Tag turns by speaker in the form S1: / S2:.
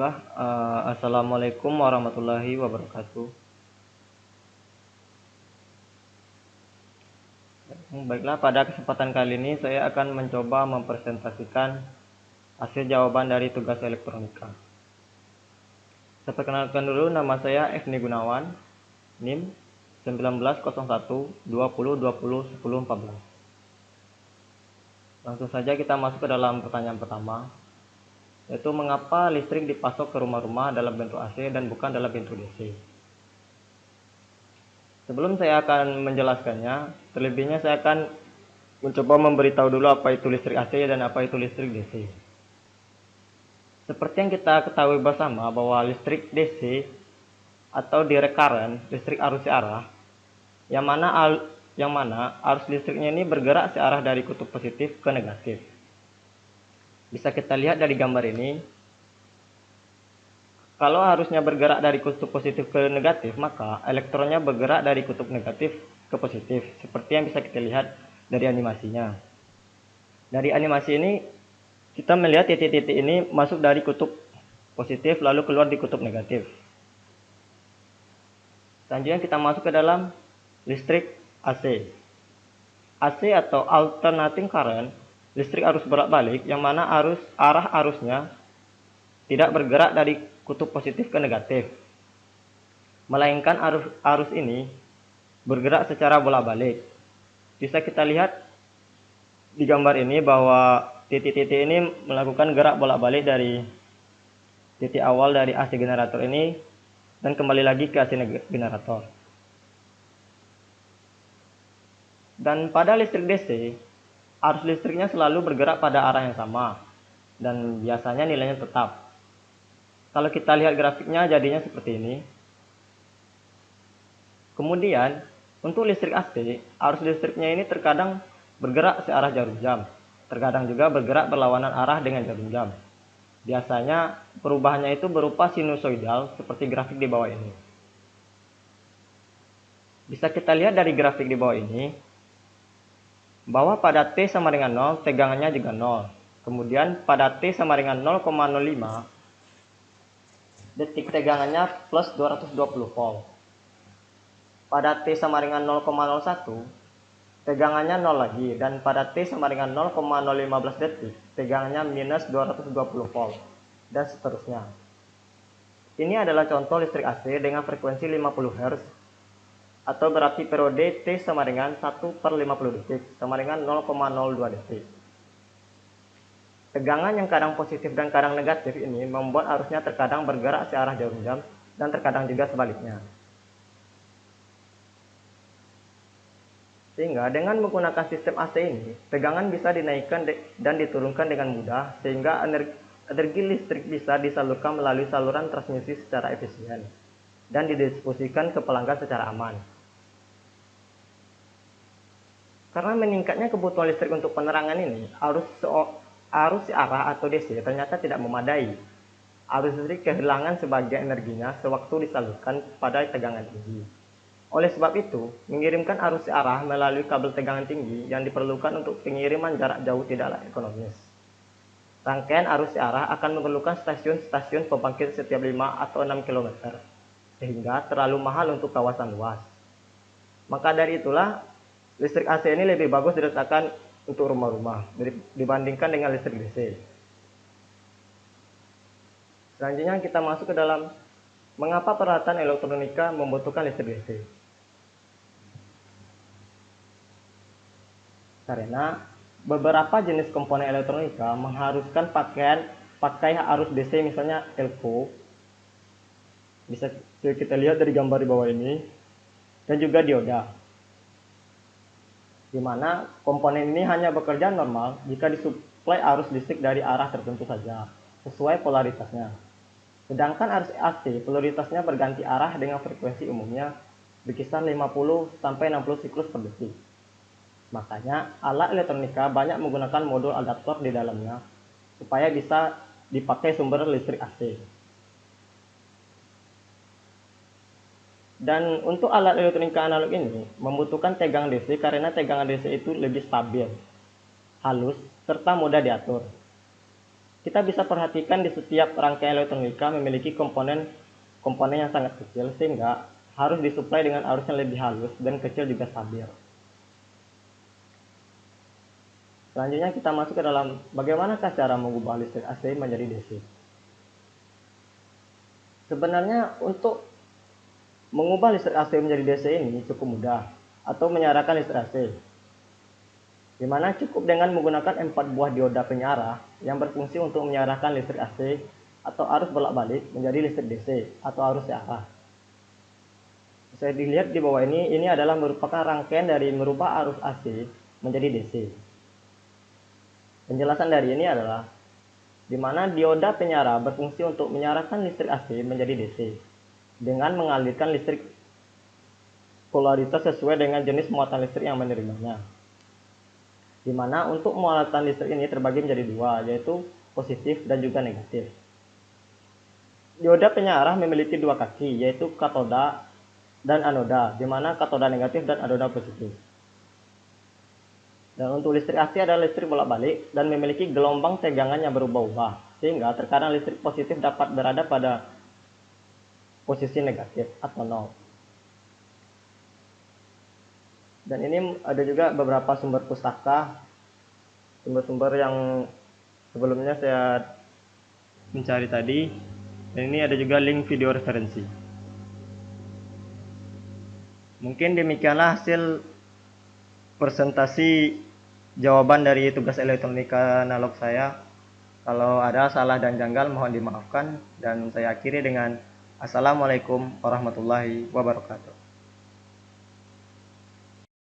S1: Baiklah, assalamualaikum warahmatullahi wabarakatuh. Baiklah, pada kesempatan kali ini saya akan mencoba mempresentasikan hasil jawaban dari tugas elektronika. Saya perkenalkan dulu, nama saya Efni Gunawan, NIM 1901 20 20 10 14. Langsung saja kita masuk ke dalam pertanyaan pertama, yaitu mengapa listrik dipasok ke rumah-rumah dalam bentuk AC dan bukan dalam bentuk DC. Sebelum saya akan menjelaskannya, terlebihnya saya akan mencoba memberitahu dulu apa itu listrik AC dan apa itu listrik DC. Seperti yang kita ketahui bersama bahwa listrik DC atau direct current, listrik arus searah, yang mana arus listriknya ini bergerak searah dari kutub positif ke negatif. Bisa kita lihat dari gambar ini. Kalau arusnya bergerak dari kutub positif ke negatif, maka elektronnya bergerak dari kutub negatif ke positif, seperti yang bisa kita lihat dari animasinya. Dari animasi ini, kita melihat titik-titik ini masuk dari kutub positif lalu keluar di kutub negatif. Selanjutnya kita masuk ke dalam listrik AC. AC atau alternating current, listrik arus bolak-balik, yang mana arah arusnya tidak bergerak dari kutub positif ke negatif, melainkan arus ini bergerak secara bolak-balik. Bisa kita lihat di gambar ini bahwa titik-titik ini melakukan gerak bolak-balik dari titik awal dari AC generator ini dan kembali lagi ke AC generator. Dan pada listrik DC, arus listriknya selalu bergerak pada arah yang sama dan biasanya nilainya tetap. Kalau kita lihat grafiknya jadinya seperti ini. Kemudian untuk listrik AC, arus listriknya ini terkadang bergerak searah jarum jam, terkadang juga bergerak berlawanan arah dengan jarum jam. Biasanya perubahannya itu berupa sinusoidal seperti grafik di bawah ini. Bisa kita lihat dari grafik di bawah ini bahwa pada T sama dengan 0 tegangannya juga 0. Kemudian pada T sama dengan 0,05 detik tegangannya plus 220 volt. Pada T sama dengan 0,01 tegangannya 0 lagi, dan pada T sama dengan 0,015 detik tegangannya minus 220 volt, dan seterusnya. Ini adalah contoh listrik AC dengan frekuensi 50 Hz, atau berarti periode T sama dengan 1/50 detik sama dengan 0,02 detik. Tegangan yang kadang positif dan kadang negatif ini membuat arusnya terkadang bergerak searah jarum jam dan terkadang juga sebaliknya. Sehingga dengan menggunakan sistem AC ini, tegangan bisa dinaikkan dan diturunkan dengan mudah, sehingga energi listrik bisa disalurkan melalui saluran transmisi secara efisien dan didistribusikan ke pelanggan secara aman. Karena meningkatnya kebutuhan listrik untuk penerangan ini, arus searah atau DC ternyata tidak memadai. Arus listrik kehilangan sebagian energinya sewaktu disalurkan pada tegangan tinggi. Oleh sebab itu, mengirimkan arus searah melalui kabel tegangan tinggi yang diperlukan untuk pengiriman jarak jauh tidaklah ekonomis. Rangkaian arus searah akan memerlukan stasiun-stasiun pembangkit setiap 5 atau 6 km, sehingga terlalu mahal untuk kawasan luas. Maka dari itulah, listrik AC ini lebih bagus diletakkan untuk rumah-rumah dibandingkan dengan listrik DC. Selanjutnya kita masuk ke dalam mengapa peralatan elektronika membutuhkan listrik DC. Karena beberapa jenis komponen elektronika mengharuskan pakai arus DC, misalnya elko. Bisa kita lihat dari gambar di bawah ini, dan juga dioda, di mana komponen ini hanya bekerja normal jika disuplai arus listrik dari arah tertentu saja, sesuai polaritasnya. Sedangkan arus AC polaritasnya berganti arah dengan frekuensi umumnya berkisar 50-60 siklus per detik. Makanya alat elektronika banyak menggunakan modul adaptor di dalamnya supaya bisa dipakai sumber listrik AC. Dan untuk alat elektronika analog ini membutuhkan tegangan DC karena tegangan DC itu lebih stabil, halus, serta mudah diatur. Kita bisa perhatikan di setiap rangkaian elektronika memiliki komponen yang sangat kecil, sehingga harus disuplai dengan arus yang lebih halus dan kecil juga stabil. Selanjutnya kita masuk ke dalam bagaimanakah cara mengubah listrik AC menjadi DC. Sebenarnya untuk mengubah listrik AC menjadi DC ini cukup mudah, atau menyalakan listrik AC, di mana cukup dengan menggunakan 4 buah dioda penyarah yang berfungsi untuk menyarahkan listrik AC atau arus bolak-balik menjadi listrik DC atau arus searah. Bisa dilihat di bawah ini adalah merupakan rangkaian dari merubah arus AC menjadi DC. Penjelasan dari ini adalah di mana dioda penyarah berfungsi untuk menyarahkan listrik AC menjadi DC dengan mengalirkan listrik polaritas sesuai dengan jenis muatan listrik yang menerimanya. Di mana untuk muatan listrik ini terbagi menjadi dua, yaitu positif dan juga negatif. Dioda penyarah memiliki dua kaki, yaitu katoda dan anoda, di mana katoda negatif dan anoda positif. Dan untuk listrik AC adalah listrik bolak-balik dan memiliki gelombang tegangan yang berubah-ubah, sehingga tekanan listrik positif dapat berada pada posisi negatif atau nol. Dan ini ada juga beberapa sumber pustaka, sumber-sumber yang sebelumnya saya mencari tadi, dan ini ada juga link video referensi. Mungkin demikianlah hasil presentasi jawaban dari tugas elektronika analog saya. Kalau ada salah dan janggal mohon dimaafkan, dan saya akhiri dengan Assalamualaikum warahmatullahi wabarakatuh.